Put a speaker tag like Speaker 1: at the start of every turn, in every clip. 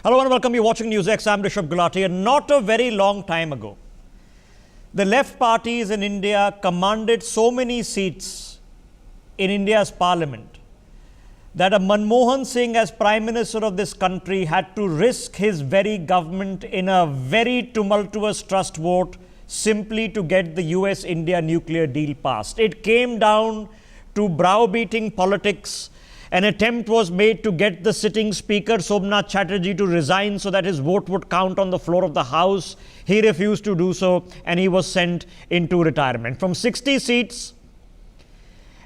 Speaker 1: Hello and welcome. You're watching NewsX. I'm Rishabh Gulati. And not a very long time ago, the left parties in India commanded so many seats in India's parliament that a Manmohan Singh, as Prime Minister of this country, had to risk his very government in a very tumultuous trust vote simply to get the US-India nuclear deal passed. It came down to browbeating politics. An attempt was made to get the sitting Speaker, Somnath Chatterjee, to resign so that his vote would count on the floor of the House. He refused to do so and he was sent into retirement. From 60 seats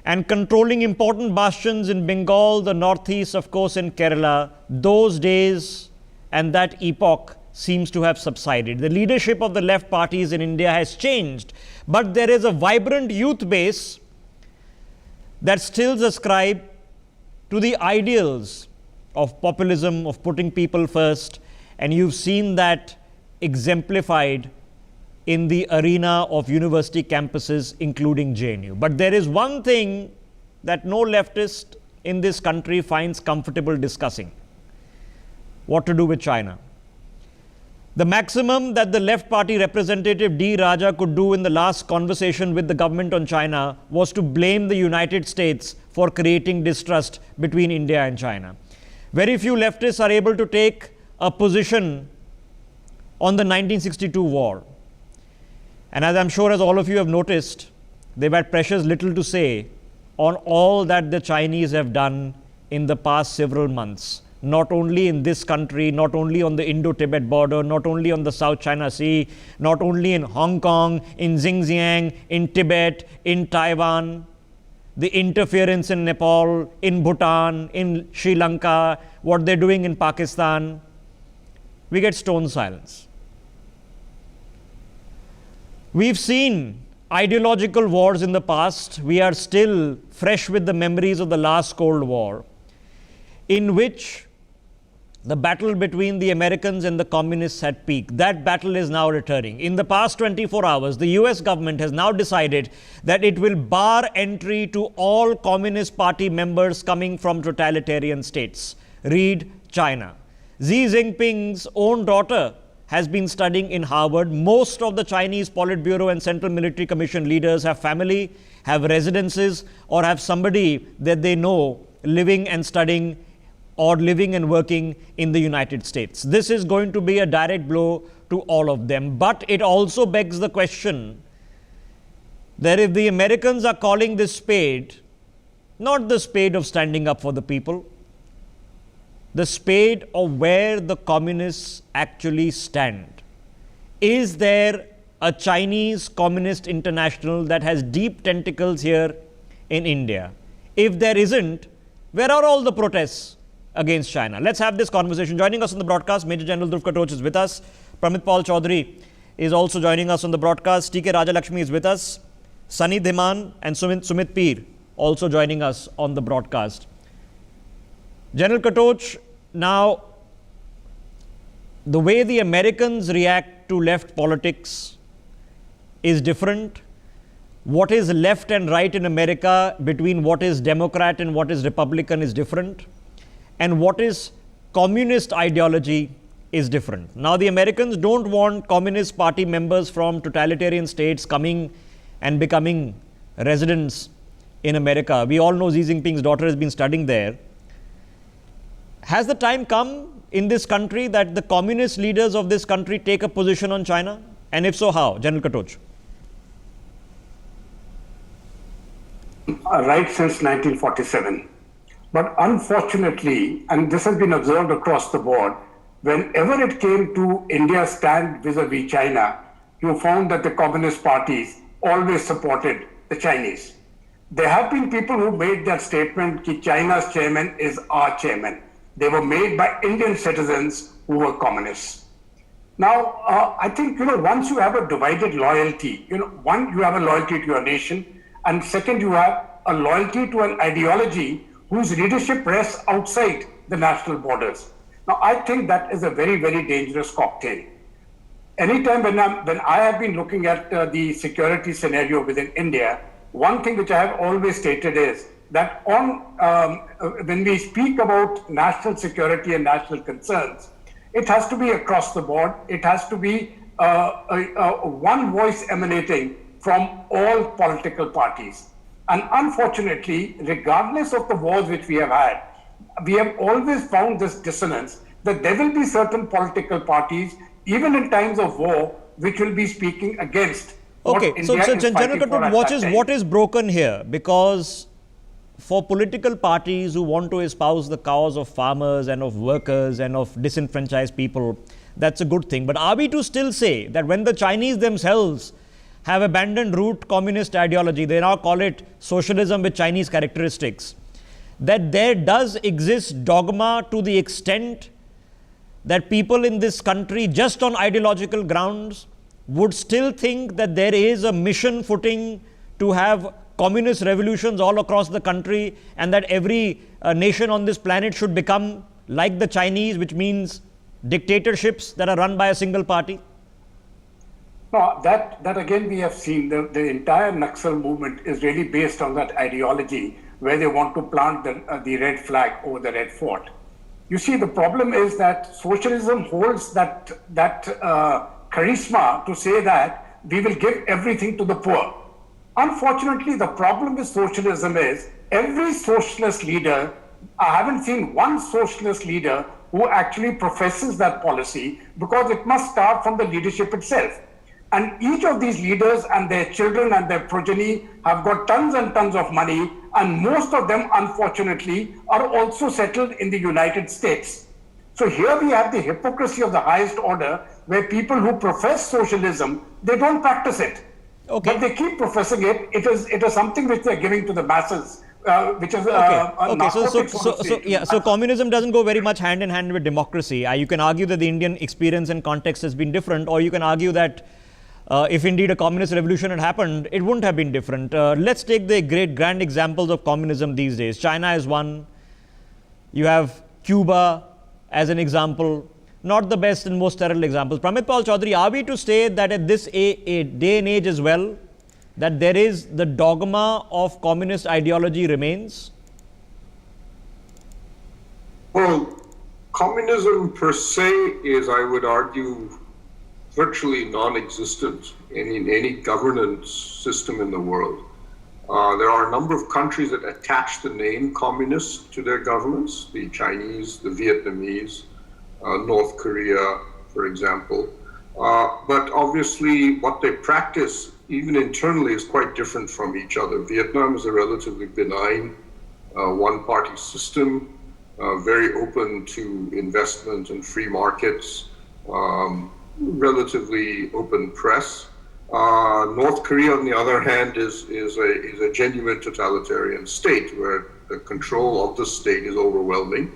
Speaker 1: and controlling important bastions in Bengal, the northeast, of course, in Kerala, those days and that epoch seems to have subsided. The leadership of the left parties in India has changed, but there is a vibrant youth base that still subscribe to the ideals of populism, of putting people first, and you've seen that exemplified in the arena of university campuses, including JNU. But there is one thing that no leftist in this country finds comfortable discussing: what to do with China. The maximum that the left party representative D. Raja could do in the last conversation with the government on China was to blame the United States for creating distrust between India and China. Very few leftists are able to take a position on the 1962 war. And as I'm sure as all of you have noticed, they've had precious little to say on all that the Chinese have done in the past several months. Not only in this country, not only on the Indo-Tibet border, not only on the South China Sea, not only in Hong Kong, in Xinjiang, in Tibet, in Taiwan, the interference in Nepal, in Bhutan, in Sri Lanka, what they're doing in Pakistan, we get stone silence. We've seen ideological wars in the past. We are still fresh with the memories of the last Cold War, in which the battle between the Americans and the communists had peaked. That battle is now returning. In the past 24 hours, the US government has now decided that it will bar entry to all Communist Party members coming from totalitarian states. Read China. Xi Jinping's own daughter has been studying in Harvard. Most of the Chinese Politburo and Central Military Commission leaders have family, have residences, or have somebody that they know living and studying or living and working in the United States. This is going to be a direct blow to all of them. But it also begs the question that if the Americans are calling this spade, not the spade of standing up for the people, the spade of where the communists actually stand. Is there a Chinese Communist International that has deep tentacles here in India? If there isn't, where are all the protests against China? Let's have this conversation. Joining us on the broadcast, Major General Dhruv Katoch is with us. Pramit Paul Chaudhary is also joining us on the broadcast. T.K. Rajalakshmi is with us. Sunny Dhiman and Sumit Peer also joining us on the broadcast. General Katoch, now the way the Americans react to left politics is different. What is left and right in America between what is Democrat and what is Republican is different. And what is communist ideology is different. Now, the Americans don't want Communist Party members from totalitarian states coming and becoming residents in America. We all know Xi Jinping's daughter has been studying there. Has the time come in this country that the communist leaders of this country take a position on China? And if so, how? General Katoch.
Speaker 2: Right since 1947. But unfortunately, and this has been observed across the board, whenever it came to India's stand vis-a-vis China, you found that the communist parties always supported the Chinese. There have been people who made that statement that China's chairman is our chairman. They were made by Indian citizens who were communists. Now, I think, once you have a divided loyalty, one, you have a loyalty to your nation, and second, you have a loyalty to an ideology whose leadership rests outside the national borders. Now, I think that is a very, very dangerous cocktail. Anytime when I have been looking at the security scenario within India, one thing which I have always stated is that when we speak about national security and national concerns, It has to be across the board. It has to be one voice emanating from all political parties. And unfortunately, regardless of the wars which we have had, we have always found this dissonance that there will be certain political parties, even in times of war, which will be speaking against.
Speaker 1: Okay, so General Katun, what is broken here? Because for political parties who want to espouse the cause of farmers and of workers and of disenfranchised people, that's a good thing. But are we to still say that when the Chinese themselves have abandoned root communist ideology, they now call it socialism with Chinese characteristics, that there does exist dogma to the extent that people in this country, just on ideological grounds, would still think that there is a mission footing to have communist revolutions all across the country, and that every nation on this planet should become like the Chinese, which means dictatorships that are run by a single party?
Speaker 2: No, that again we have seen. The entire Naxal movement is really based on that ideology where they want to plant the red flag over the red fort. You see, the problem is that socialism holds that charisma to say that we will give everything to the poor. Unfortunately, the problem with socialism is every socialist leader, I haven't seen one socialist leader who actually professes that policy, because it must start from the leadership itself. And each of these leaders and their children and their progeny have got tons and tons of money, and most of them, unfortunately, are also settled in the United States. So here we have the hypocrisy of the highest order, where people who profess socialism, they don't practice it.
Speaker 1: Okay.
Speaker 2: But they keep professing it. It is something which they're giving to the masses, which is
Speaker 1: So communism doesn't go very much hand in hand with democracy. You can argue that the Indian experience and context has been different, or you can argue that if indeed a communist revolution had happened, it wouldn't have been different. Let's take the grand examples of communism these days. China is one. You have Cuba as an example. Not the best and most sterile examples. Pramit Paul Chaudhary, are we to say that at this day and age as well, that there is the dogma of communist ideology remains?
Speaker 3: Well, communism per se is, I would argue, virtually non-existent in any governance system in the world. There are a number of countries that attach the name communist to their governments, the Chinese, the Vietnamese, North Korea, for example. But obviously what they practice, even internally, is quite different from each other. Vietnam is a relatively benign one-party system, very open to investment and free markets, relatively open press. North Korea, on the other hand, is a genuine totalitarian state where the control of the state is overwhelming.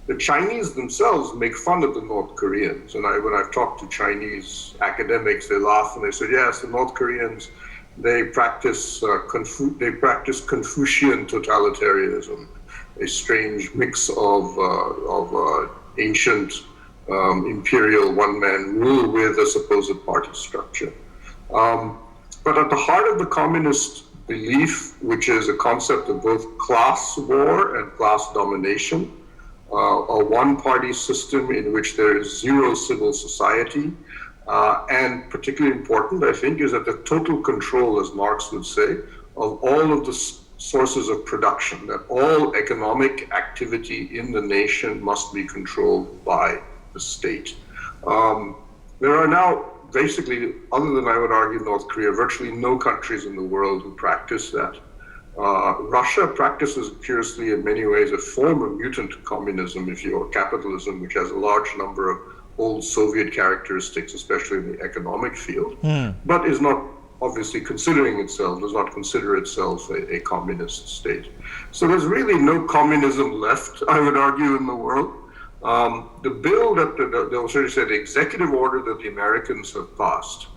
Speaker 3: The Chinese themselves make fun of the North Koreans, and when I've talked to Chinese academics, they laugh and they say, "Yes, the North Koreans, they practice Confucian totalitarianism, a strange mix of ancient imperial one-man rule with a supposed party structure." But at the heart of the communist belief, which is a concept of both class war and class domination, a one-party system in which there is zero civil society, and particularly important, I think, is that the total control, as Marx would say, of all of the sources of production, that all economic activity in the nation must be controlled by the state. There are now, basically, other than, I would argue, North Korea, virtually no countries in the world who practice that. Russia practices, curiously, in many ways, a form of mutant communism, or capitalism, which has a large number of old Soviet characteristics, especially in the economic field, but is not obviously does not consider itself a communist state. So there's really no communism left, I would argue, in the world. The bill that the executive order that the Americans have passed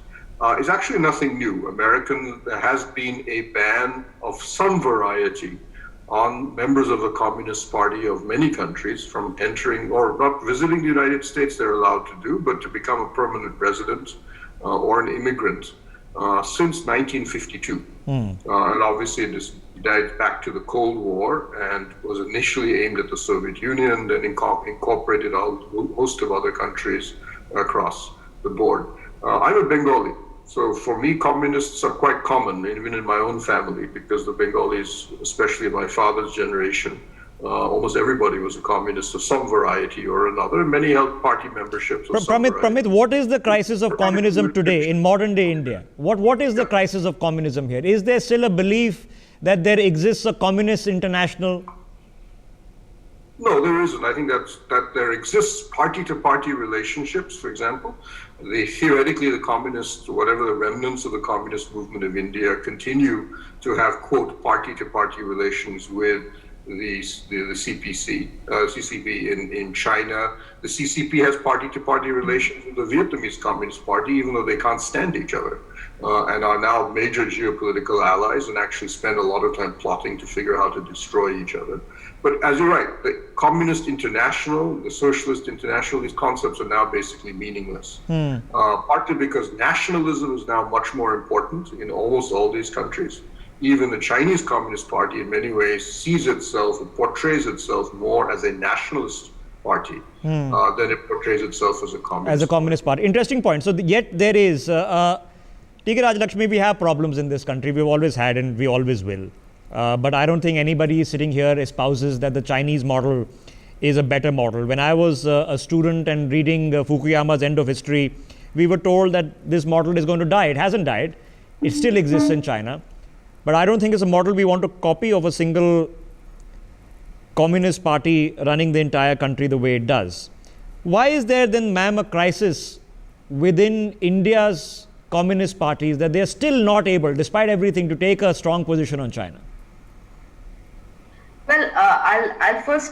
Speaker 3: is actually nothing new. There has been a ban of some variety on members of the Communist Party of many countries from entering or not visiting the United States. They're allowed to do, but to become a permanent resident or an immigrant since 1952. And obviously dates back to the Cold War and was initially aimed at the Soviet Union, then incorporated a host of other countries across the board. I'm a Bengali, so for me, communists are quite common, even in my own family, because the Bengalis, especially my father's generation, almost everybody was a communist of some variety or another. Many held party memberships.
Speaker 1: Pramit, what is the crisis of communism today in modern day India? What is the crisis of communism here? Is there still a belief that there exists a communist international?
Speaker 3: No, there isn't. I think that there exists party-to-party relationships, for example. Theoretically, the communists, whatever the remnants of the communist movement of India, continue to have, quote, party-to-party relations with the CCP in China. The CCP has party-to-party relations with the Vietnamese Communist Party, even though they can't stand each other, and are now major geopolitical allies and actually spend a lot of time plotting to figure out how to destroy each other. But as you're right, the Communist International, the Socialist International, these concepts are now basically meaningless. Partly because nationalism is now much more important in almost all these countries. Even the Chinese Communist Party in many ways sees itself and portrays itself more as a nationalist party than it portrays itself as a communist
Speaker 1: party. Interesting point. So yet there is, T.K. Rajalakshmi, we have problems in this country. We've always had and we always will. But I don't think anybody sitting here espouses that the Chinese model is a better model. When I was a student and reading Fukuyama's End of History, we were told that this model is going to die. It hasn't died. It still exists in China. But I don't think it's a model we want to copy of a single communist party running the entire country the way it does. Why is there then, ma'am, a crisis within India's communist parties that they are still not able, despite everything, to take a strong position on China?
Speaker 4: Well, I'll first,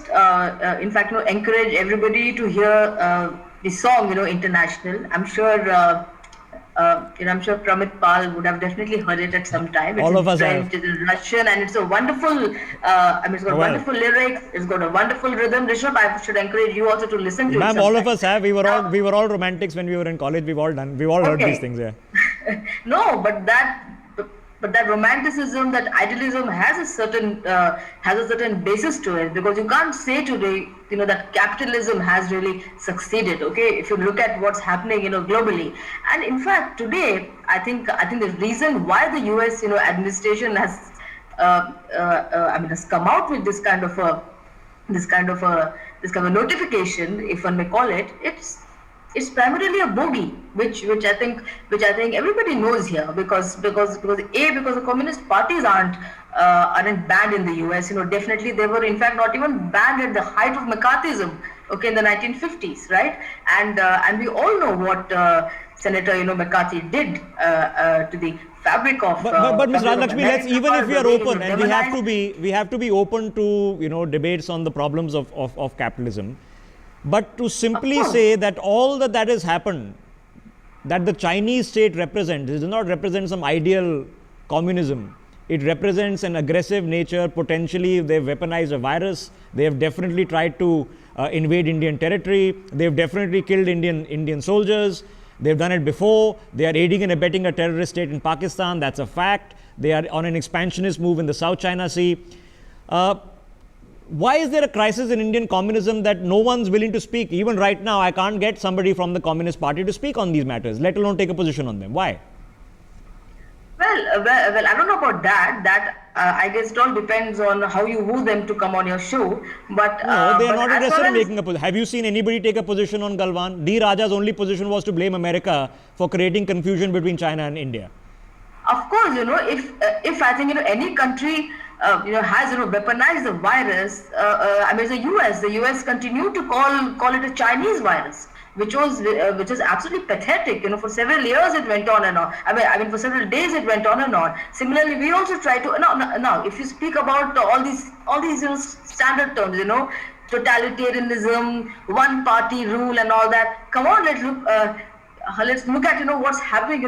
Speaker 4: in fact, encourage everybody to hear the song, International. I'm sure Pramit Pal would have definitely heard it at some time. It's
Speaker 1: all of us
Speaker 4: French,
Speaker 1: have.
Speaker 4: It's in Russian, and it's a wonderful. It's got wonderful lyrics. It's got a wonderful rhythm. Rishabh, I should encourage you also to listen to it.
Speaker 1: Ma'am, all of us have. We were all romantics when we were in college. We've all heard these things. Yeah.
Speaker 4: No, but that romanticism, that idealism has a certain basis to it, because you can't say today, that capitalism has really succeeded. Okay, if you look at what's happening, globally, and in fact today, I think the reason why the U.S. administration has has come out with this kind of a notification, if one may call it, it's primarily a bogey, which I think everybody knows here, because the communist parties aren't banned in the US. Definitely they were in fact not even banned at the height of McCarthyism, okay, in the 1950s, right? And we all know what Senator McCarthy did to the fabric of.
Speaker 1: But Ms. Rajalakshmi, let's, even if we are open, and we have to be open to debates on the problems of capitalism. But to simply say that all that has happened, that the Chinese state represents, it does not represent some ideal communism. It represents an aggressive nature. Potentially, they've weaponized a virus. They have definitely tried to invade Indian territory. They've definitely killed Indian soldiers. They've done it before. They are aiding and abetting a terrorist state in Pakistan. That's a fact. They are on an expansionist move in the South China Sea. Why is there a crisis in Indian communism that no one's willing to speak? Even right now, I can't get somebody from the Communist Party to speak on these matters, let alone take a position on them. Why?
Speaker 4: Well, I don't know about that. I guess it all depends on how you woo them to come on your show. But
Speaker 1: no, they are not interested in making a position. Have you seen anybody take a position on Galwan? D. Raja's only position was to blame America for creating confusion between China and India.
Speaker 4: Of course, if I think any country has weaponized the virus. It's the US. The US continued to call it a Chinese virus, which is absolutely pathetic. For several years it went on and on. For several days it went on and on. Similarly, we also try to now. If you speak about all these standard terms, totalitarianism, one party rule, and all that. Come on, let's look at what's happening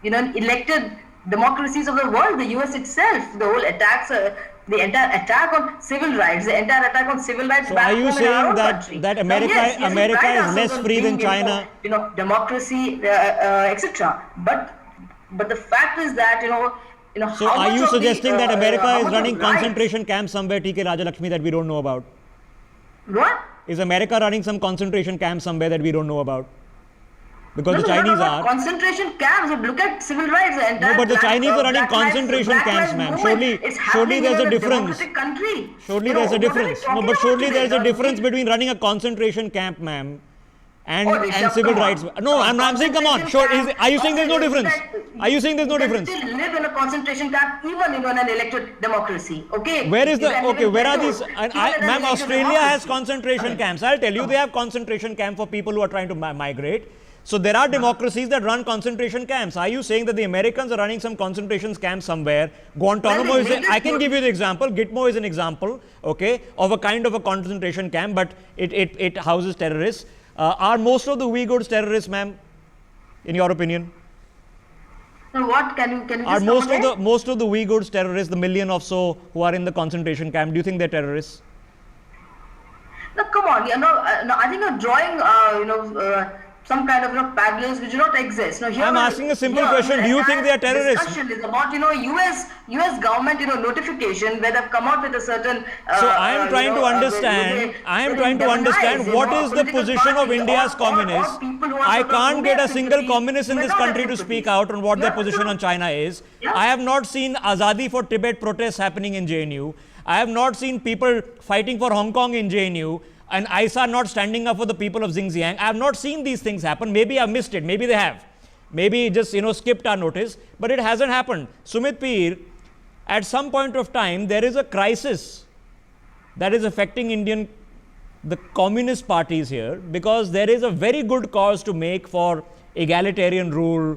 Speaker 4: in elected democracies of the world, the US itself, the whole attacks, the entire attack on civil rights, the entire attack on civil rights.
Speaker 1: So are you saying that America is less free than China?
Speaker 4: Democracy, etc. But the fact is that
Speaker 1: So
Speaker 4: how
Speaker 1: are
Speaker 4: much
Speaker 1: you
Speaker 4: of the,
Speaker 1: suggesting that America
Speaker 4: how
Speaker 1: is
Speaker 4: much
Speaker 1: running
Speaker 4: of rights-
Speaker 1: concentration camps somewhere, TK Rajalakshmi, that we don't know about?
Speaker 4: What?
Speaker 1: Is America running some concentration camps somewhere that we don't know about? Because
Speaker 4: No,
Speaker 1: the
Speaker 4: no,
Speaker 1: Chinese
Speaker 4: not about
Speaker 1: are.
Speaker 4: concentration camps. If look at civil rights. The entire
Speaker 1: No, but the Chinese are running
Speaker 4: Black Lives-
Speaker 1: concentration
Speaker 4: Black
Speaker 1: camps,
Speaker 4: Lives
Speaker 1: ma'am.
Speaker 4: movement. It's
Speaker 1: Surely
Speaker 4: happening
Speaker 1: there's
Speaker 4: in
Speaker 1: a
Speaker 4: a
Speaker 1: difference.
Speaker 4: democratic country.
Speaker 1: Surely
Speaker 4: You know,
Speaker 1: there's a
Speaker 4: what are we
Speaker 1: difference. No,
Speaker 4: talking
Speaker 1: but
Speaker 4: about
Speaker 1: surely
Speaker 4: today?
Speaker 1: there's a
Speaker 4: Now,
Speaker 1: difference
Speaker 4: we-
Speaker 1: between running a concentration camp, ma'am, and
Speaker 4: Oh, Rishabh,
Speaker 1: civil
Speaker 4: come on.
Speaker 1: rights. No, I'm saying, come on. Sure, are you saying there's no difference? Are you saying there's no
Speaker 4: You can
Speaker 1: difference?
Speaker 4: still live in a concentration camp even in an elected democracy. Okay.
Speaker 1: Where is
Speaker 4: You
Speaker 1: the
Speaker 4: can live
Speaker 1: okay?
Speaker 4: in
Speaker 1: Where are
Speaker 4: Bangalore,
Speaker 1: these?
Speaker 4: even in an
Speaker 1: Ma'am,
Speaker 4: elected
Speaker 1: Australia has
Speaker 4: democracy.
Speaker 1: concentration camps. I'll tell you, they have concentration camp for people who are trying to migrate. So there are democracies that run concentration camps. Are you saying that the Americans are running some concentration camps somewhere? Guantanamo
Speaker 4: Well,
Speaker 1: is. I can give you the example. Gitmo is an example, okay, of a kind of a concentration camp, but it houses terrorists. Are most of the Uyghurs terrorists, ma'am? In your opinion?
Speaker 4: Now, what can you
Speaker 1: Are
Speaker 4: just come again?
Speaker 1: most of the Uyghurs terrorists, the million or so who are in the concentration camp? Do you think they're terrorists?
Speaker 4: No, come on. No, I think you're drawing, some kind of parallels which do not exist. No, here
Speaker 1: I'm asking a simple question. Do you think they are terrorists?
Speaker 4: Discussion is about US government notification where they've come out with a certain.
Speaker 1: So I am trying to understand. I am trying to understand what is the position of India's communists. I can't get a single communist in this country to speak out on what their position on China is. I have not seen Azadi for Tibet protests happening in JNU. I have not seen people fighting for Hong Kong in JNU. And ISA not standing up for the people of Xinjiang. I have not seen these things happen. Maybe I missed it. Maybe they have. Maybe just skipped our notice. But it hasn't happened. Sumit Peer, at some point of time, there is a crisis that is affecting the communist parties here, because there is a very good cause to make for egalitarian rule,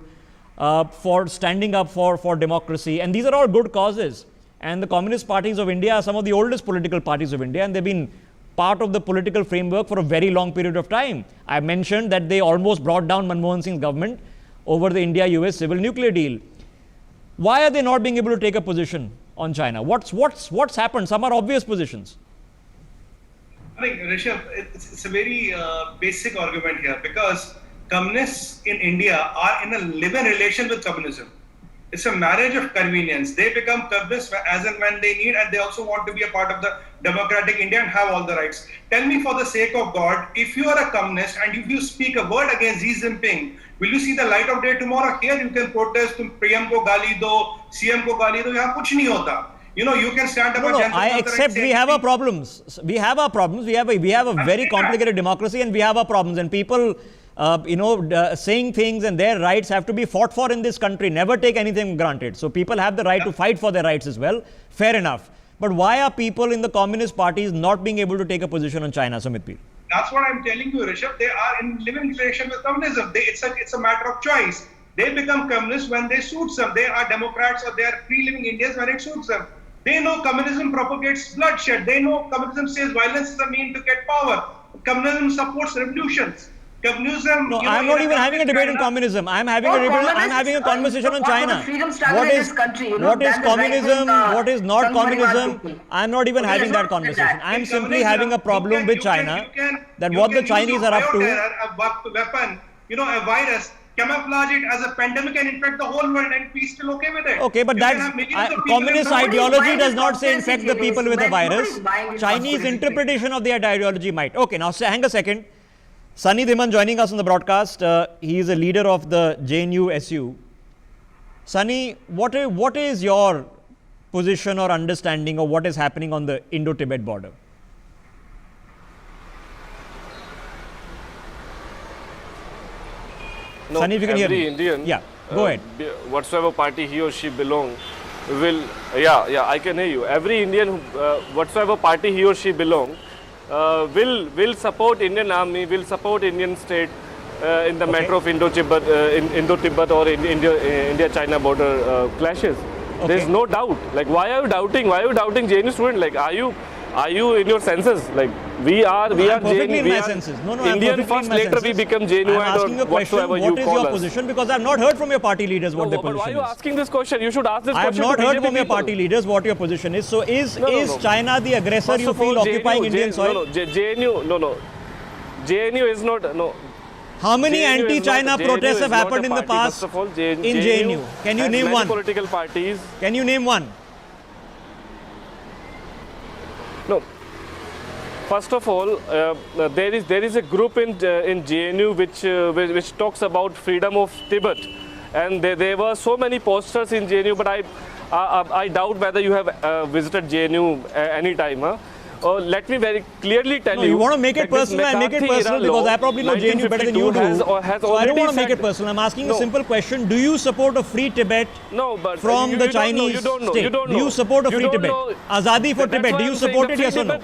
Speaker 1: for standing up for democracy. And these are all good causes. And the communist parties of India are some of the oldest political parties of India, and they've been part of the political framework for a very long period of time. I mentioned that they almost brought down Manmohan Singh's government over the India-US civil nuclear deal. Why are they not being able to take a position on China? What's happened? Some are obvious positions.
Speaker 5: I think, Rishabh, it's a very basic argument here, because communists in India are in a live-in relation with communism. It's a marriage of convenience. They become communists as and when they need, and they also want to be a part of the democratic India and have all the rights. Tell me, for the sake of God, if you are a communist and if you speak a word against Xi Jinping, will you see the light of day tomorrow? Here you can protest, tum PM ko gali do, CM ko gali do, yahan kuch nahi hota. You can stand up
Speaker 1: No, I accept we have our problems. We have our problems. We have a very complicated democracy, and we have our problems. And people, saying things and their rights have to be fought for in this country. Never take anything granted. So people have the right to fight for their rights as well. Fair enough. But why are people in the communist parties not being able to take a position on China, Sumit Peer?
Speaker 5: That's what I'm telling you, Rishabh. They are in living relation with communism. It's a matter of choice. They become communists when they suits them. They are Democrats or they are free-living Indians when it suits them. They know communism propagates bloodshed. They know communism says violence is a mean to get power. Communism supports revolutions. Communism.
Speaker 1: No, I'm not even having a debate on communism. I'm having a debate. I'm having a conversation on China. What is communism? What is not communism? I'm not even having that conversation. I'm simply having a problem with China. That what the Chinese are up to.
Speaker 5: A weapon, a virus. Camouflage it as a pandemic and infect the whole world, and be still okay with it.
Speaker 1: Okay, but that's communist ideology does not say infect the people with a virus. Chinese interpretation of their ideology might. Okay, now hang a second. Sunny Dhiman joining us on the broadcast. He is a leader of the JNU SU. Sunny, what is your position or understanding of what is happening on the Indo-Tibet border?
Speaker 6: No,
Speaker 1: Sunny, if you can hear me.
Speaker 6: Indian,
Speaker 1: yeah, go ahead.
Speaker 6: Whatsoever party he or she belong, I can hear you. Every Indian, whatsoever party he or she belong, will support Indian army, will support Indian state in the matter of Indo-Tibet or India-China border clashes.
Speaker 1: Okay.
Speaker 6: There is no doubt. Like, why are you doubting? Why are you doubting JNU student? Like, are you in your senses? Like, we are
Speaker 1: perfectly
Speaker 6: JNU.
Speaker 1: in my senses. No,
Speaker 6: Indian first, later we become JNU.
Speaker 1: I'm asking a question. What is your position? Because I've not heard from your party leaders what their position is.
Speaker 6: Why are you asking this question? You should ask this
Speaker 1: I have
Speaker 6: question.
Speaker 1: not
Speaker 6: to
Speaker 1: heard
Speaker 6: BJP
Speaker 1: from your
Speaker 6: people.
Speaker 1: party leaders what your position is. So is
Speaker 6: No.
Speaker 1: China the aggressor
Speaker 6: First
Speaker 1: you
Speaker 6: of all,
Speaker 1: feel occupying Indian soil?
Speaker 6: JNU is not. No.
Speaker 1: How many
Speaker 6: JNU is
Speaker 1: anti-China
Speaker 6: not- JNU
Speaker 1: protests
Speaker 6: is
Speaker 1: have
Speaker 6: not
Speaker 1: happened
Speaker 6: a
Speaker 1: in the
Speaker 6: party,
Speaker 1: past
Speaker 6: first of all.
Speaker 1: in JNU? Can you
Speaker 6: has
Speaker 1: name
Speaker 6: many
Speaker 1: one?
Speaker 6: political parties.
Speaker 1: Can you name one?
Speaker 6: No. First of all, there is a group in JNU which talks about freedom of Tibet, and there were so many posters in JNU. But I doubt whether you have visited JNU any time. Huh? Let me very clearly tell you.
Speaker 1: You want to make it
Speaker 6: that this
Speaker 1: personal and make it
Speaker 6: McCarthy
Speaker 1: personal
Speaker 6: era
Speaker 1: because
Speaker 6: law,
Speaker 1: I probably know JNU better than you do.
Speaker 6: 1952 has
Speaker 1: So I don't
Speaker 6: already
Speaker 1: want to make it
Speaker 6: said-
Speaker 1: personal. I'm asking a
Speaker 6: No.
Speaker 1: simple question. Do you support a free Tibet
Speaker 6: No, but
Speaker 1: from
Speaker 6: you
Speaker 1: the
Speaker 6: don't know,
Speaker 1: Chinese
Speaker 6: you don't know,
Speaker 1: state?
Speaker 6: you don't
Speaker 1: Do you
Speaker 6: know.
Speaker 1: support a
Speaker 6: You
Speaker 1: free
Speaker 6: don't
Speaker 1: Tibet?
Speaker 6: know.
Speaker 1: Azadi for
Speaker 6: That's
Speaker 1: Tibet.
Speaker 6: why
Speaker 1: Do you
Speaker 6: I'm saying
Speaker 1: support
Speaker 6: the
Speaker 1: it, yes or no?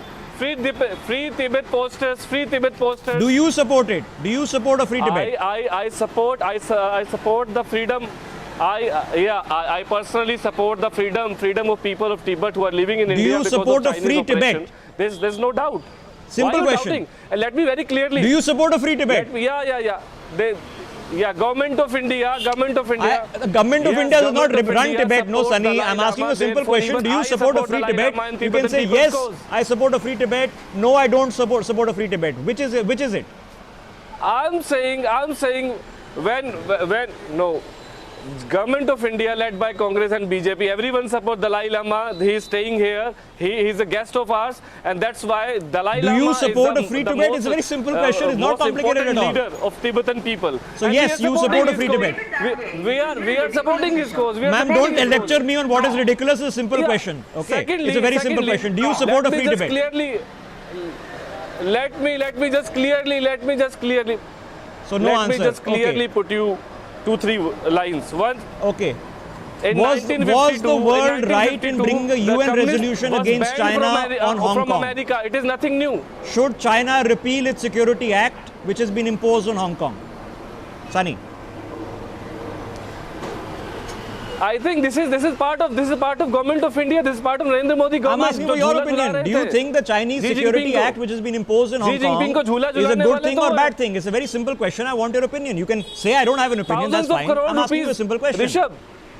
Speaker 6: Free Tibet posters, free Tibet posters.
Speaker 1: Do you support it? Do you support a free Tibet?
Speaker 6: I support the freedom. I personally support the freedom of people of Tibet who are living in India
Speaker 1: you
Speaker 6: because
Speaker 1: support
Speaker 6: of
Speaker 1: a
Speaker 6: Chinese
Speaker 1: free
Speaker 6: oppression.
Speaker 1: Tibet?
Speaker 6: There's no doubt.
Speaker 1: Simple
Speaker 6: Why are you
Speaker 1: question.
Speaker 6: doubting? And let me very clearly.
Speaker 1: Do you support a free Tibet?
Speaker 6: Government of India.
Speaker 1: The government of India does not run Tibet, no Sunny. I'm asking a simple question. Do you support a free Tibet? You can say yes, I support a free Tibet. No, I don't support a free Tibet. Which is it?
Speaker 6: I'm saying when no. Government of India led by Congress and BJP, everyone support Dalai Lama. He is staying here. He's a guest of ours, and that's why Dalai Lama.
Speaker 1: Do you support
Speaker 6: is
Speaker 1: a free
Speaker 6: the
Speaker 1: Tibet?
Speaker 6: most,
Speaker 1: It's a very simple question. It's not
Speaker 6: most
Speaker 1: complicated at
Speaker 6: important
Speaker 1: all.
Speaker 6: leader of Tibetan people.
Speaker 1: So
Speaker 6: And
Speaker 1: yes,
Speaker 6: we are
Speaker 1: you support a
Speaker 6: supporting
Speaker 1: free
Speaker 6: his
Speaker 1: Tibet.
Speaker 6: cause. We are supporting his cause. We are
Speaker 1: Ma'am,
Speaker 6: supporting
Speaker 1: don't
Speaker 6: his
Speaker 1: lecture
Speaker 6: cause.
Speaker 1: me on what is ridiculous. It's a simple
Speaker 6: Yeah.
Speaker 1: question. Okay,
Speaker 6: Secondly,
Speaker 1: it's a very simple question. Do you support a free Tibet?
Speaker 6: Let me just clearly.
Speaker 1: So no
Speaker 6: Let me
Speaker 1: answer.
Speaker 6: just clearly put you 2-3 lines. One.
Speaker 1: Okay.
Speaker 6: In
Speaker 1: Was
Speaker 6: 1952,
Speaker 1: the world right in
Speaker 6: 1952,
Speaker 1: bringing a
Speaker 6: the
Speaker 1: UN
Speaker 6: communist
Speaker 1: resolution
Speaker 6: was
Speaker 1: against
Speaker 6: banned
Speaker 1: China on Hong
Speaker 6: from
Speaker 1: Kong?
Speaker 6: America. It is nothing new.
Speaker 1: Should China repeal its Security Act, which has been imposed on Hong Kong? Sunny.
Speaker 6: I think this is part of government of India. This is part of Narendra Modi
Speaker 1: I'm
Speaker 6: government.
Speaker 1: asking for your opinion. Do you think the Chinese
Speaker 6: Xi
Speaker 1: Security
Speaker 6: Jinping ko-
Speaker 1: Act, which has been imposed in Hong
Speaker 6: Xi Jinping ko
Speaker 1: Kong,
Speaker 6: jhula
Speaker 1: is a
Speaker 6: jhulane
Speaker 1: good
Speaker 6: wale
Speaker 1: thing
Speaker 6: to
Speaker 1: or
Speaker 6: hai.
Speaker 1: bad thing? It's a very simple question. I want your opinion. You can say I don't have an opinion.
Speaker 6: Thousands
Speaker 1: That's
Speaker 6: of
Speaker 1: fine.
Speaker 6: crore
Speaker 1: I'm asking you a
Speaker 6: rupees.
Speaker 1: simple question.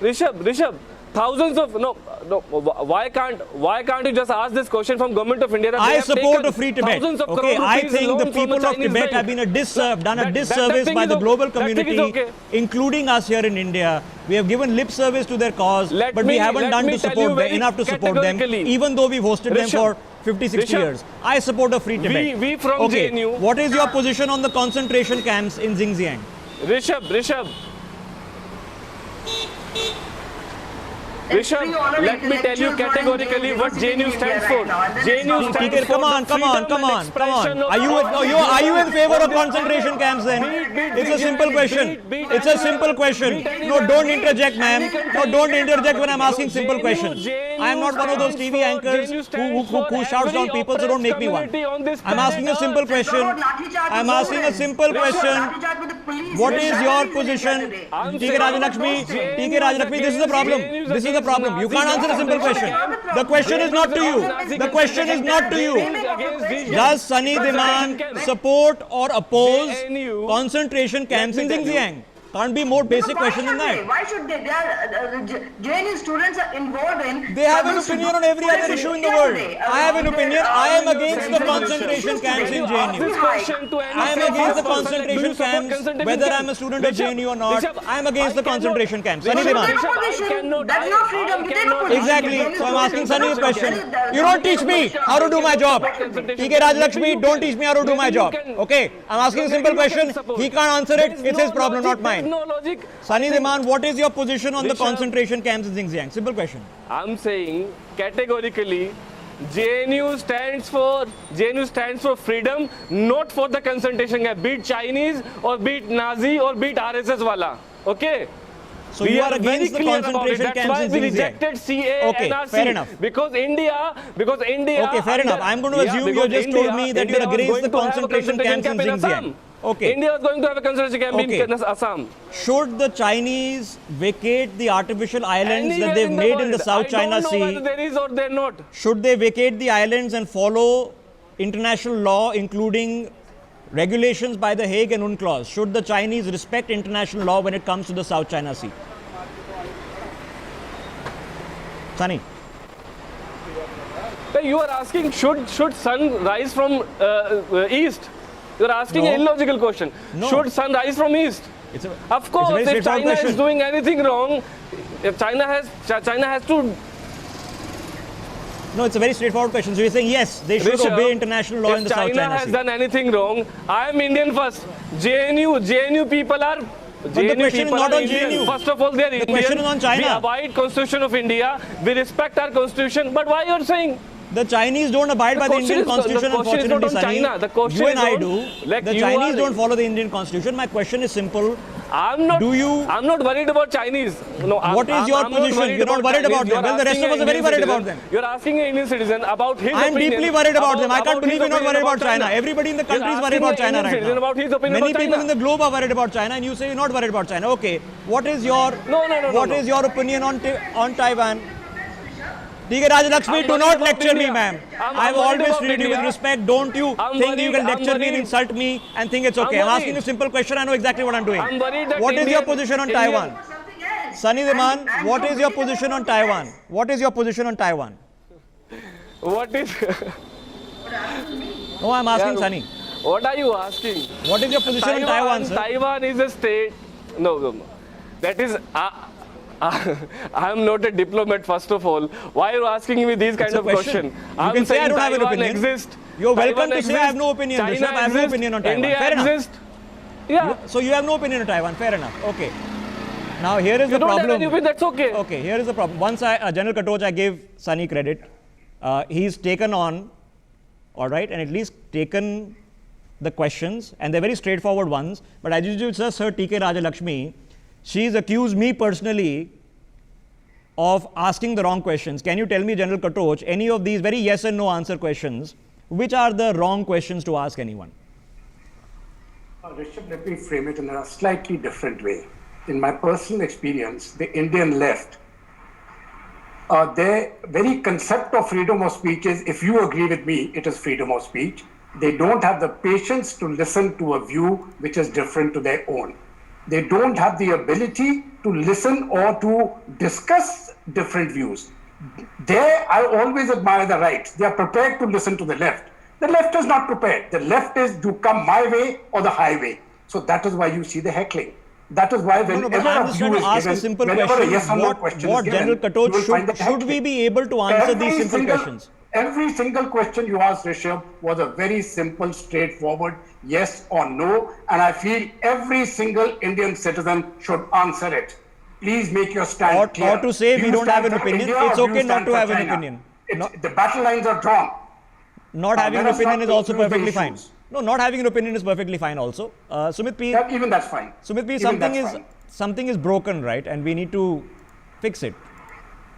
Speaker 6: Rishabh. Thousands of no. Why can't you just ask this question from government of India? That they
Speaker 1: I
Speaker 6: have
Speaker 1: support
Speaker 6: taken
Speaker 1: a free Tibet.
Speaker 6: thousands of
Speaker 1: Okay,
Speaker 6: crore
Speaker 1: I
Speaker 6: rupees
Speaker 1: think the
Speaker 6: loan from
Speaker 1: people of
Speaker 6: Chinese
Speaker 1: Tibet
Speaker 6: bank.
Speaker 1: have been done a
Speaker 6: That
Speaker 1: disservice
Speaker 6: thing
Speaker 1: by
Speaker 6: is
Speaker 1: the
Speaker 6: okay.
Speaker 1: global
Speaker 6: That thing is
Speaker 1: community,
Speaker 6: okay.
Speaker 1: including us here in India. We have given lip service to their cause,
Speaker 6: Let
Speaker 1: but we
Speaker 6: me-
Speaker 1: haven't
Speaker 6: let
Speaker 1: done
Speaker 6: me
Speaker 1: to
Speaker 6: tell
Speaker 1: support
Speaker 6: you
Speaker 1: them
Speaker 6: very
Speaker 1: enough to support them,
Speaker 6: categorically.
Speaker 1: even though we've hosted them for
Speaker 6: Rishabh,
Speaker 1: 50, 60
Speaker 6: Rishabh,
Speaker 1: years. I support a free Tibet.
Speaker 6: we from
Speaker 1: okay.
Speaker 6: JNU
Speaker 1: What is your position on the concentration camps in Xinjiang?
Speaker 6: Rishabh,
Speaker 4: It's free honor
Speaker 6: let me tell you
Speaker 4: intellectuals who are in
Speaker 6: categorically what
Speaker 4: university in
Speaker 6: JNU
Speaker 4: India
Speaker 6: stands
Speaker 4: right
Speaker 6: for.
Speaker 4: now, and then
Speaker 6: JNU
Speaker 4: it's not
Speaker 6: stands
Speaker 4: about-
Speaker 6: for
Speaker 1: Come on.
Speaker 6: the freedom and expression of
Speaker 1: Are you in favor of concentration camps then?
Speaker 6: Beat,
Speaker 1: It's a simple question.
Speaker 6: beat,
Speaker 1: It's a simple question. No, don't interject, ma'am. No, don't interject when I'm asking simple questions. I am not one of those TV anchors who shouts down people, so don't make me one. I'm asking a simple question. I'm asking a simple question. What is your position? TK Rajalakshmi, this is the problem. This is the problem. You can't answer a simple question. The question is not to you. The question is not to you. Does Sunny Diman support or oppose concentration camps in Xinjiang? Can't be more basic question than that.
Speaker 4: Why should they? They are JNU students are involved in.
Speaker 1: They have an opinion on every other issue in the world. I have an opinion. I am against the concentration camps in JNU. I am against the concentration camps, whether I am a student of JNU or not. I am against the concentration camps. Sunny Diman.
Speaker 4: That's not freedom. You take a position.
Speaker 1: Exactly. So I'm asking Sunny a question. You don't teach me how to do my job. TK Rajalakshmi, don't teach me how to do my job. Okay? I'm asking a simple question. He can't answer it. It's his problem, not mine.
Speaker 6: No logic.
Speaker 1: Sunny Diman, what is your position on the concentration camps in Xinjiang? Simple question.
Speaker 6: I'm saying categorically, JNU stands for freedom, not for the concentration camp. Be it Chinese or be it Nazi or be it RSS wala. Okay.
Speaker 1: So you are against the
Speaker 6: clear about it.
Speaker 1: concentration
Speaker 6: That's
Speaker 1: camps
Speaker 6: why
Speaker 1: in
Speaker 6: we
Speaker 1: Xinjiang.
Speaker 6: rejected CA,
Speaker 1: Okay,
Speaker 6: NRC.
Speaker 1: fair enough.
Speaker 6: Because India.
Speaker 1: Okay, fair enough. I'm going to assume you just told me that you're against the concentration camps in Xinjiang. Okay.
Speaker 6: India is going to have a concentration camp
Speaker 1: Okay.
Speaker 6: in Assam.
Speaker 1: Should the Chinese vacate the artificial islands that
Speaker 6: Anywhere
Speaker 1: they've
Speaker 6: the
Speaker 1: made in the
Speaker 6: world.
Speaker 1: South China
Speaker 6: I don't know
Speaker 1: Sea?
Speaker 6: whether there is or there not.
Speaker 1: Should they vacate the islands and follow international law, including regulations by the Hague and UNCLOS? Should the Chinese respect international law when it comes to the South China Sea? Sunny.
Speaker 6: You are asking, should sun rise from east? You're asking
Speaker 1: No.
Speaker 6: an illogical question.
Speaker 1: No.
Speaker 6: Should sun rise from east?
Speaker 1: It's a,
Speaker 6: Of course,
Speaker 1: very
Speaker 6: if
Speaker 1: straightforward
Speaker 6: China is
Speaker 1: question.
Speaker 6: doing anything wrong, if China has to.
Speaker 1: No, it's a very straightforward question. So you're saying yes, they should
Speaker 6: Rishabh,
Speaker 1: obey international law
Speaker 6: if
Speaker 1: in the South
Speaker 6: China
Speaker 1: China
Speaker 6: has
Speaker 1: Sea.
Speaker 6: done anything wrong, I am Indian first. JNU people are.
Speaker 1: the question is not on JNU.
Speaker 6: First of all, they are
Speaker 1: The
Speaker 6: Indian.
Speaker 1: question is on China.
Speaker 6: We abide Constitution of India. We respect our Constitution. But why you're saying?
Speaker 1: The Chinese don't abide by the Indian Constitution,
Speaker 6: the question is
Speaker 1: unfortunately,
Speaker 6: not on
Speaker 1: Sunny.
Speaker 6: China. The question
Speaker 1: You and
Speaker 6: is
Speaker 1: I
Speaker 6: on-
Speaker 1: do.
Speaker 6: like
Speaker 1: The
Speaker 6: you
Speaker 1: Chinese
Speaker 6: are-
Speaker 1: don't follow the Indian Constitution. My question is simple.
Speaker 6: I'm not.
Speaker 1: Do you-
Speaker 6: I'm not worried about Chinese. No.
Speaker 1: What is your position? You're not worried about them. Well, the rest of us are very worried about them.
Speaker 6: You're asking an Indian citizen about his
Speaker 1: I am
Speaker 6: opinion.
Speaker 1: deeply worried about them. I can't believe you're not
Speaker 6: his
Speaker 1: worried
Speaker 6: opinion
Speaker 1: about China. Everybody in the country is
Speaker 6: You're
Speaker 1: worried about
Speaker 6: asking
Speaker 1: China
Speaker 6: an
Speaker 1: right
Speaker 6: Indian citizen
Speaker 1: now.
Speaker 6: about his opinion
Speaker 1: Many
Speaker 6: about
Speaker 1: people
Speaker 6: China.
Speaker 1: in the globe are worried about China, and you say you're not worried about China. Okay, what is your What is your opinion on Taiwan? ठीक है Rajalakshmi,
Speaker 6: I'm
Speaker 1: do
Speaker 6: worried
Speaker 1: not
Speaker 6: about
Speaker 1: lecture me,
Speaker 6: India.
Speaker 1: ma'am.
Speaker 6: I'm
Speaker 1: I've
Speaker 6: worried
Speaker 1: always
Speaker 6: about
Speaker 1: treated you with
Speaker 6: India.
Speaker 1: respect. Don't you
Speaker 6: I'm
Speaker 1: think that you can
Speaker 6: worried-
Speaker 1: lecture
Speaker 6: I'm
Speaker 1: me and
Speaker 6: worried.
Speaker 1: insult me and think it's okay? I'm
Speaker 6: worried.
Speaker 1: asking you a simple question. I know exactly what I'm doing.
Speaker 6: I'm worried that
Speaker 1: What is your
Speaker 6: Indian-
Speaker 1: position on
Speaker 6: Indian-
Speaker 1: Taiwan? Sunny Zaman, what is your position on Taiwan? What is your position on Taiwan?
Speaker 6: What is?
Speaker 1: No, I'm asking
Speaker 6: Yeah,
Speaker 1: Sunny.
Speaker 6: What are you asking?
Speaker 1: What is your position on Taiwan, sir?
Speaker 6: Taiwan is a state. No. That is. I am not a diplomat, first of all. Why are you asking me these kind
Speaker 1: It's a
Speaker 6: of
Speaker 1: question.
Speaker 6: question?
Speaker 1: You can say I don't have an
Speaker 6: Taiwan
Speaker 1: opinion.
Speaker 6: Exists.
Speaker 1: You're welcome
Speaker 6: Taiwan
Speaker 1: to say I have no
Speaker 6: exists.
Speaker 1: opinion,
Speaker 6: China
Speaker 1: Rishabh. I have no
Speaker 6: exists.
Speaker 1: opinion on Taiwan.
Speaker 6: India
Speaker 1: Fair enough.
Speaker 6: exists. Yeah.
Speaker 1: So you have no opinion on Taiwan. Fair enough. Okay. Now here is
Speaker 6: You
Speaker 1: the
Speaker 6: don't have
Speaker 1: problem.
Speaker 6: any opinion, that's okay.
Speaker 1: Okay, here is the problem. Once General Katoch, I gave Sunny credit. He's taken on, all right, and at least taken the questions, and they're very straightforward ones. But as you just heard TK Rajalakshmi, she's accused me personally of asking the wrong questions. Can you tell me, General Katoch, any of these very yes and no answer questions, which are the wrong questions to ask anyone?
Speaker 2: Rishabh, let me frame it in a slightly different way. In my personal experience, the Indian left, their very concept of freedom of speech is, if you agree with me, it is freedom of speech. They don't have the patience to listen to a view which is different to their own. They don't have the ability to listen or to discuss different views. There, I always admire the right. They are prepared to listen to the left. The left is not prepared. The left is to come my way or the highway. So that is why you see the heckling. That is why
Speaker 1: No,
Speaker 2: whenever
Speaker 1: but I'm
Speaker 2: a
Speaker 1: just
Speaker 2: view
Speaker 1: trying
Speaker 2: is
Speaker 1: to ask
Speaker 2: given,
Speaker 1: a simple
Speaker 2: whenever a
Speaker 1: question.
Speaker 2: yes or no question
Speaker 1: What
Speaker 2: is given,
Speaker 1: General
Speaker 2: you will find
Speaker 1: Katoch,
Speaker 2: the
Speaker 1: should we
Speaker 2: heckling.
Speaker 1: be able to answer these simple questions?
Speaker 2: Every single question you asked, Rishabh, was a very simple, straightforward yes or no. And I feel every single Indian citizen should answer it. Please make your stand clear.
Speaker 1: Or to say
Speaker 2: Do
Speaker 1: we
Speaker 2: you
Speaker 1: don't have
Speaker 2: stand
Speaker 1: an
Speaker 2: for
Speaker 1: opinion,
Speaker 2: India
Speaker 1: it's
Speaker 2: or do
Speaker 1: okay
Speaker 2: you
Speaker 1: not
Speaker 2: stand
Speaker 1: to
Speaker 2: for
Speaker 1: have an
Speaker 2: China?
Speaker 1: opinion.
Speaker 2: The battle lines are drawn.
Speaker 1: Not having an
Speaker 2: let us
Speaker 1: opinion
Speaker 2: not
Speaker 1: is also
Speaker 2: confuse the
Speaker 1: perfectly fine.
Speaker 2: issues.
Speaker 1: No, not having an opinion is perfectly fine also. Sumit P,
Speaker 2: Even that's fine.
Speaker 1: Sumit P,
Speaker 2: Even that's fine.
Speaker 1: something is broken, right? And we need to fix it.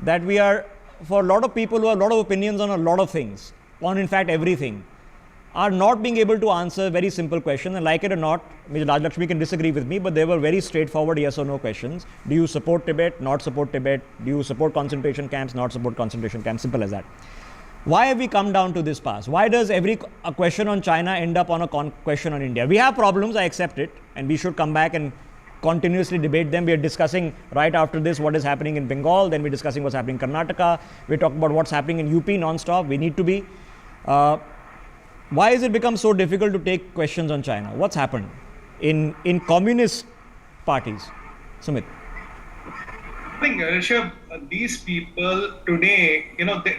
Speaker 1: That we are, for a lot of people who have a lot of opinions on a lot of things, on in fact everything, are not being able to answer very simple questions. And like it or not, Mr. Rajlakshmi can disagree with me, but they were very straightforward yes or no questions. Do you support Tibet? Not support Tibet? Do you support concentration camps? Not support concentration camps? Simple as that. Why have we come down to this pass? Why does every question on China end up on a question on India? We have problems, I accept it, and we should come back and continuously debate them. We are discussing right after this what is happening in Bengal, then we're discussing what's happening in Karnataka, we're talking about what's happening in UP non-stop. We need to be. Why has it become so difficult to take questions on China? What's happened in communist parties? Sumit.
Speaker 5: I think, Rishabh, these people today,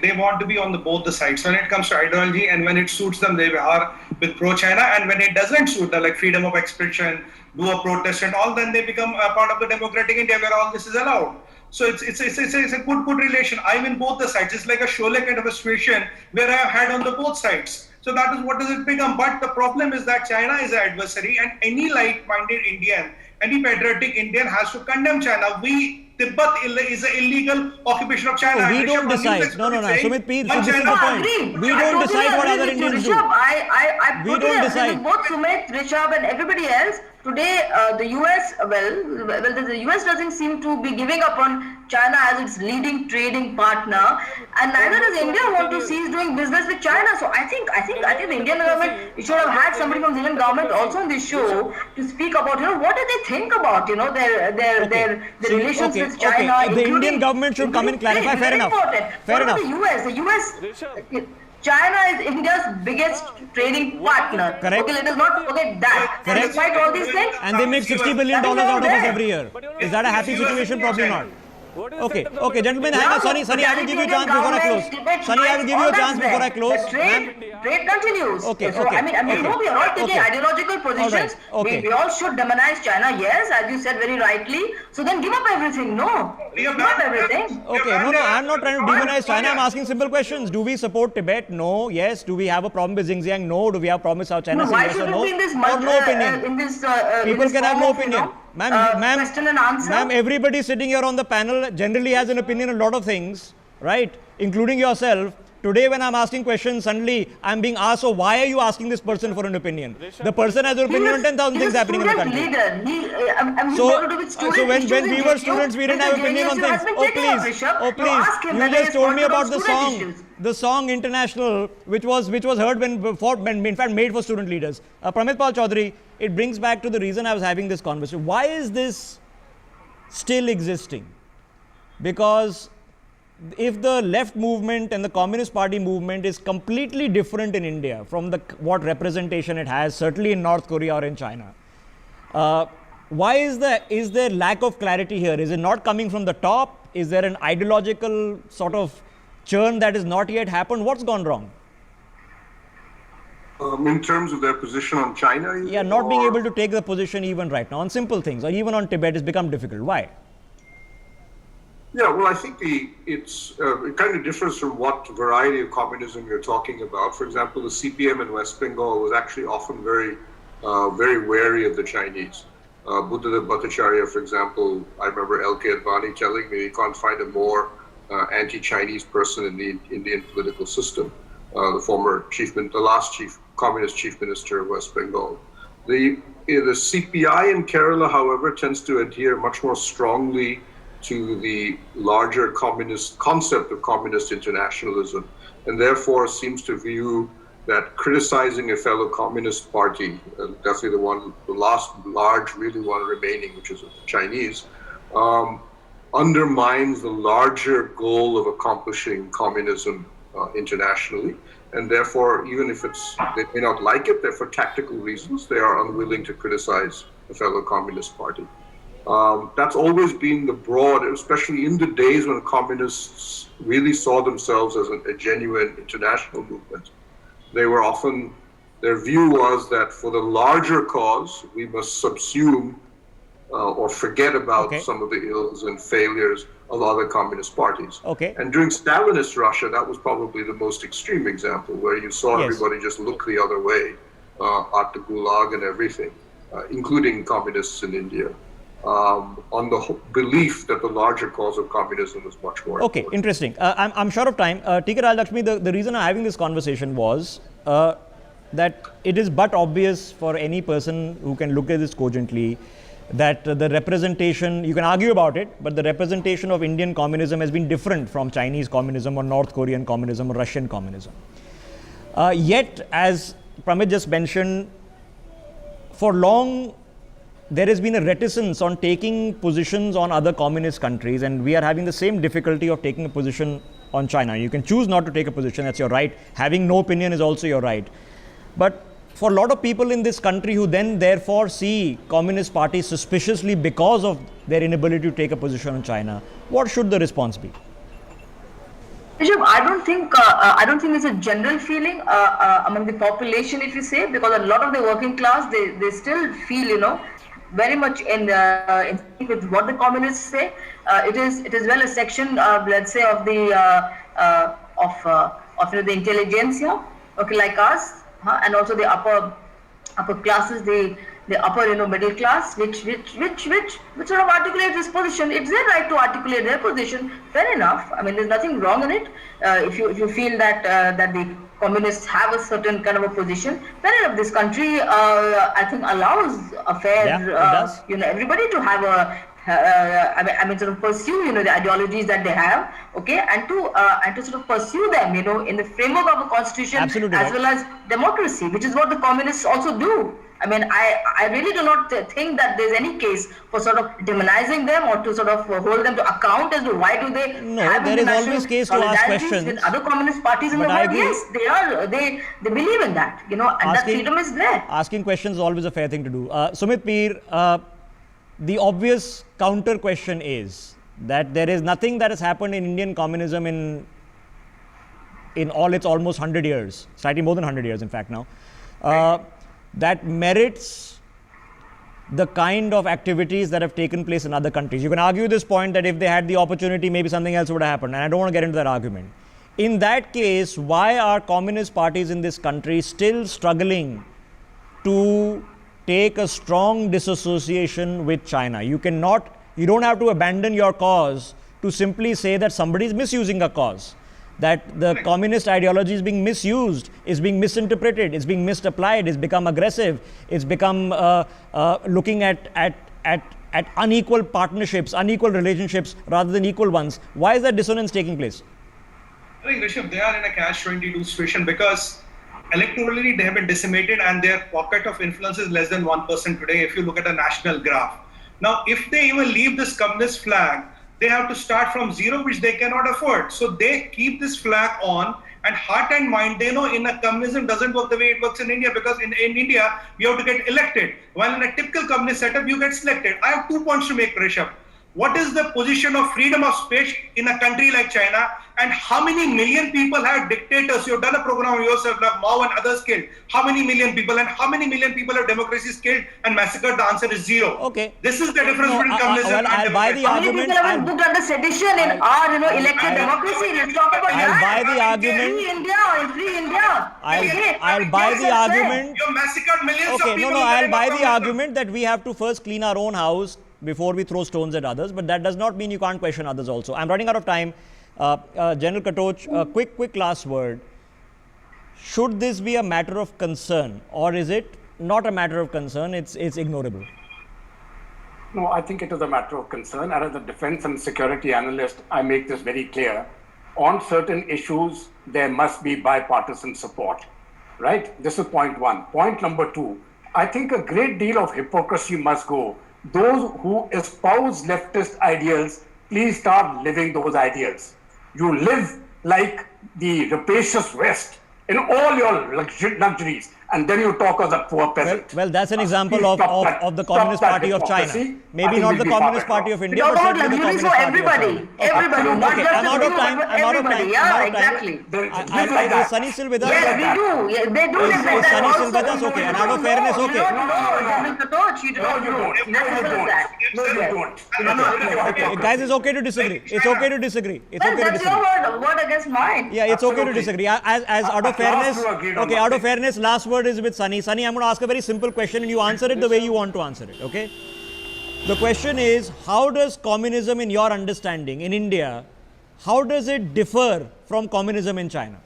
Speaker 5: they want to be on both the sides. When it comes to ideology and when it suits them, they are with pro-China. And when it doesn't suit them, like freedom of expression, do a protest and all, then they become a part of the democratic India where all this is allowed. So it's a good relation. I'm in both the sides. It's like a Sholay kind of a situation where I have had on the both sides. So that is what does it become. But the problem is that China is an adversary, and any like-minded Indian, any patriotic Indian has to condemn China. Tibet is an illegal occupation of China.
Speaker 1: We don't decide. No. Sumit P, this is the point. We don't decide what other Indians do.
Speaker 4: I
Speaker 1: We don't decide.
Speaker 4: with both Sumit, Rishabh and everybody else. Today, the US, the US doesn't seem to be giving up on China as its leading trading partner, and neither does India want to cease doing business with China. So I think the Indian government, it should have had somebody from the Indian government also on this show to speak about, what do they think about, their relations with China.
Speaker 1: The Indian government should come and clarify. Fair enough.
Speaker 4: Fair enough.
Speaker 6: Rishabh.
Speaker 4: China is India's biggest trading partner.
Speaker 1: Correct.
Speaker 4: Okay, let us not forget that.
Speaker 1: Correct.
Speaker 4: And despite all these things,
Speaker 1: And they make $60 billion out of us every year. Is that a happy situation? Probably not. Okay, gentlemen, hang on. Sunny, I will give you a chance before I close. Sunny, I will give you a chance before I close.
Speaker 4: Trade continues.
Speaker 1: Okay,
Speaker 4: so,
Speaker 1: okay,
Speaker 4: I mean,
Speaker 1: okay.
Speaker 4: we are all taking
Speaker 1: Okay.
Speaker 4: ideological positions.
Speaker 1: All right, okay.
Speaker 4: We all should demonize China, yes, as you said very rightly. So then give up everything. No, give up everything.
Speaker 1: Okay, no, I'm not trying to demonize China. I'm asking simple questions. Do we support Tibet? No. Yes. Do we have a problem with Xinjiang? No. Do we have a problem with South China
Speaker 4: No,
Speaker 1: Sea?
Speaker 4: why
Speaker 1: Yes or
Speaker 4: should
Speaker 1: no?
Speaker 4: it be in this
Speaker 1: Or no opinion? People can have no opinion. Ma'am,
Speaker 4: question and answer.
Speaker 1: Ma'am, everybody sitting here on the panel generally has an opinion on a lot of things, right? Including yourself. Today, when I'm asking questions, suddenly I'm being asked, so why are you asking this person for an opinion? The person has an opinion on 10,000 things happening in the country. So when we were students, we didn't have opinion on things. Oh please, you just told me about the song International, which was heard when in fact made for student leaders. Pramit Pal Chaudhary, it brings back to the reason I was having this conversation. Why is this still existing? Because if the left movement and the Communist Party movement is completely different in India from what representation it has, certainly in North Korea or in China, why is there lack of clarity here? Is it not coming from the top? Is there an ideological sort of churn that has not yet happened? What's gone wrong?
Speaker 3: In terms of their position on China?
Speaker 1: Yeah, not being able to take the position even right now on simple things, or even on Tibet, has become difficult. Why?
Speaker 3: Yeah, well, I think it kind of differs from what variety of communism you're talking about. For example, the CPM in West Bengal was actually often very wary of the Chinese. Buddhadev Bhattacharya, for example, I remember L.K. Advani telling me he can't find a more anti-Chinese person in the Indian political system. The last communist chief minister of West Bengal. The CPI in Kerala, however, tends to adhere much more strongly to the larger communist concept of communist internationalism, and therefore seems to view that criticizing a fellow communist party, definitely the last large really one remaining, which is the Chinese, undermines the larger goal of accomplishing communism internationally, and therefore, even if they may not like it, for tactical reasons, they are unwilling to criticize a fellow communist party. That's always been the broad, especially in the days when communists really saw themselves as a genuine international movement. Their view was that for the larger cause, we must subsume or forget about some of the ills and failures of other communist parties. And during Stalinist Russia, that was probably the most extreme example, where you saw everybody just look the other way at the Gulag and everything, including communists in India. On the belief that the larger cause of communism was much more important.
Speaker 1: Interesting. I'm short of time. T.K. Rajlakshmi, the reason I'm having this conversation was that it is but obvious for any person who can look at this cogently that the representation, you can argue about it, but the representation of Indian communism has been different from Chinese communism or North Korean communism or Russian communism. Yet, as Pramit just mentioned, for long, there has been a reticence on taking positions on other communist countries, and we are having the same difficulty of taking a position on China. You can choose not to take a position, that's your right. Having no opinion is also your right. But for a lot of people in this country who then therefore see communist parties suspiciously because of their inability to take a position on China, what should the response be?
Speaker 4: Rishabh, I don't think it's a general feeling among the population, if you say, because a lot of the working class, they still feel, very much in sync with what the communists say. It is well a section, let's say, of the the intelligentsia, like us, and also the upper classes, the upper middle class, which sort of articulate this position. It's their right to articulate their position. Fair enough. I mean, there's nothing wrong in it. If you feel that the communists have a certain kind of a position, fair enough. This country, I think, allows a fair, everybody to have sort of pursue, the ideologies that they have, and to sort of pursue them, in the framework of a constitution, as well as democracy, which is what the communists also do. I mean, I really do not think that there's any case for sort of demonizing them or to sort of hold them to account as to why do they
Speaker 1: No,
Speaker 4: have
Speaker 1: there is
Speaker 4: international
Speaker 1: always case to ask
Speaker 4: solidarities
Speaker 1: questions.
Speaker 4: with other communist parties in
Speaker 1: But
Speaker 4: the
Speaker 1: I
Speaker 4: world.
Speaker 1: agree.
Speaker 4: Yes, they believe in that, and that freedom is there.
Speaker 1: Asking questions is always a fair thing to do. Sumit Peer, the obvious counter question is that there is nothing that has happened in Indian communism in all its almost 100 years, slightly more than 100 years in fact now, that merits the kind of activities that have taken place in other countries. You can argue this point that if they had the opportunity, maybe something else would have happened, and I don't want to get into that argument. In that case, why are communist parties in this country still struggling to take a strong disassociation with China? You don't have to abandon your cause to simply say that somebody is misusing a cause, that the communist ideology is being misused, is being misinterpreted, is being misapplied, is become aggressive, it's become looking at unequal partnerships, unequal relationships rather than equal ones. Why is that dissonance taking place?
Speaker 5: I think, Rishabh, they are in a catch-22 situation because electorally they have been decimated and their pocket of influence is less than 1% today if you look at a national graph. Now, if they even leave this communist flag, they have to start from zero, which they cannot afford. So they keep this flag on, and heart and mind, they know in a communism doesn't work the way it works in India, because in India, you have to get elected. While in a typical communist setup, you get selected. I have 2 points to make, Rishabh. What is the position of freedom of speech in a country like China, and how many million people have dictators? You've done a program on yourself, like Mao and others killed. How many million people, and how many million people have democracies killed and massacred? The answer is zero.
Speaker 1: Okay.
Speaker 5: This is the difference between communism and
Speaker 1: I'll buy the
Speaker 5: democracy.
Speaker 4: How many
Speaker 1: argument.
Speaker 4: people have been booked under sedition in our elected democracy? Let's talk about
Speaker 1: I'll
Speaker 4: that.
Speaker 1: buy the argument.
Speaker 4: Free India, free India.
Speaker 1: I'll buy the argument.
Speaker 5: You massacred millions of
Speaker 1: Okay,
Speaker 5: people.
Speaker 1: I'll buy the argument that we have to first clean our own house before we throw stones at others, but that does not mean you can't question others also. I'm running out of time. General Katoch, quick last word. Should this be a matter of concern, or is it not a matter of concern? It's ignorable.
Speaker 2: No, I think it is a matter of concern. And as a defense and security analyst, I make this very clear. On certain issues, there must be bipartisan support, right? This is point one. Point number two, I think a great deal of hypocrisy must go. Those who espouse leftist ideals, please start living those ideals. You live like the rapacious West in all your luxuries, and then you talk as a poor peasant.
Speaker 1: Well, that's an example of the Communist Party of China. Maybe not the Communist Party of India, but certainly the Communist Party of China.
Speaker 4: Everybody.
Speaker 1: Okay, I'm out of time.
Speaker 4: Yeah, exactly.
Speaker 1: Is Sunny still with us?
Speaker 4: Yes, we do. Yeah, they do live like
Speaker 1: Is
Speaker 4: that
Speaker 1: Sunny still
Speaker 4: also.
Speaker 1: with us? Okay, and out of fairness, okay. Okay, guys, it's okay to disagree. It's okay to disagree. It's okay to
Speaker 4: That's
Speaker 1: disagree.
Speaker 4: your word against mine.
Speaker 1: Yeah, it's okay to disagree. As out of fairness, okay, out of fairness, last word is with Sunny. Sunny, I'm going to ask a very simple question and you answer it the way you want to answer it, okay? The question is, how does communism in your understanding in India, how does it differ from communism in China?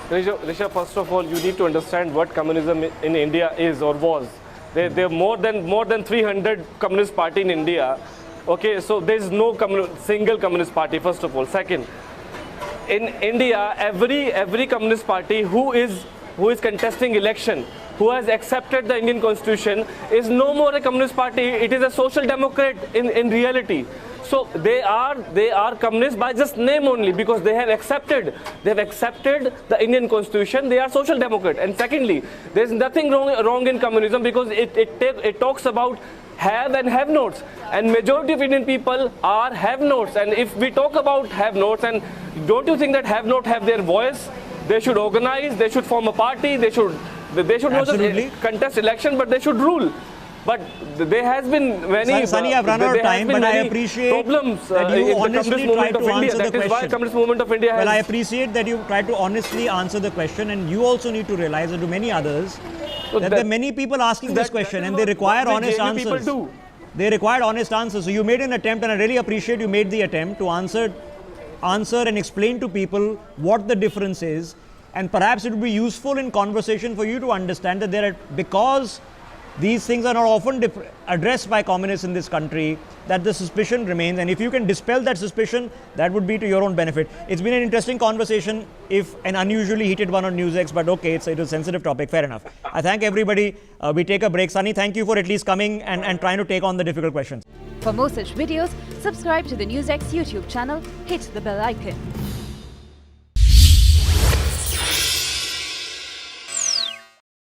Speaker 6: Rishabh, first of all, you need to understand what communism in India is or was. There are more than 300 communist party in India. Okay, so there is no single communist party, first of all. Second, in India, every communist party who is contesting election, who has accepted the Indian constitution, is no more a communist party. It is a social democrat in reality. So they are communists by just name only, because they have accepted the Indian constitution. They are social democrat. And secondly, there is nothing wrong in communism, because it talks about have and have nots, and majority of Indian people are have nots. And if we talk about have nots, and don't you think that have not have their voice? They should organize, they should form a party, they should not just contest election, but they should rule. But there has been many
Speaker 1: Sunny, I've run out of time, but I appreciate
Speaker 6: problems
Speaker 1: that you
Speaker 6: in the
Speaker 1: honestly
Speaker 6: communist
Speaker 1: tried
Speaker 6: movement of
Speaker 1: to
Speaker 6: India.
Speaker 1: answer the
Speaker 6: That is why
Speaker 1: question.
Speaker 6: communist movement of India has...
Speaker 1: Well, I appreciate that you tried to honestly answer the question, and you also need to realize, and to many others, that there are many people asking this question, and they require honest answers. They require honest answers. So you made an attempt, and I really appreciate you made the attempt to answer and explain to people what the difference is. And perhaps it would be useful in conversation for you to understand that because these things are not often addressed by communists in this country, that the suspicion remains. And if you can dispel that suspicion, that would be to your own benefit. It's been an interesting conversation, if an unusually heated one on NewsX, but okay, it's a sensitive topic, fair enough. I thank everybody. We take a break. Sunny, thank you for at least coming and trying to take on the difficult questions.
Speaker 7: For more such videos, subscribe to the NewsX YouTube channel, hit the bell icon.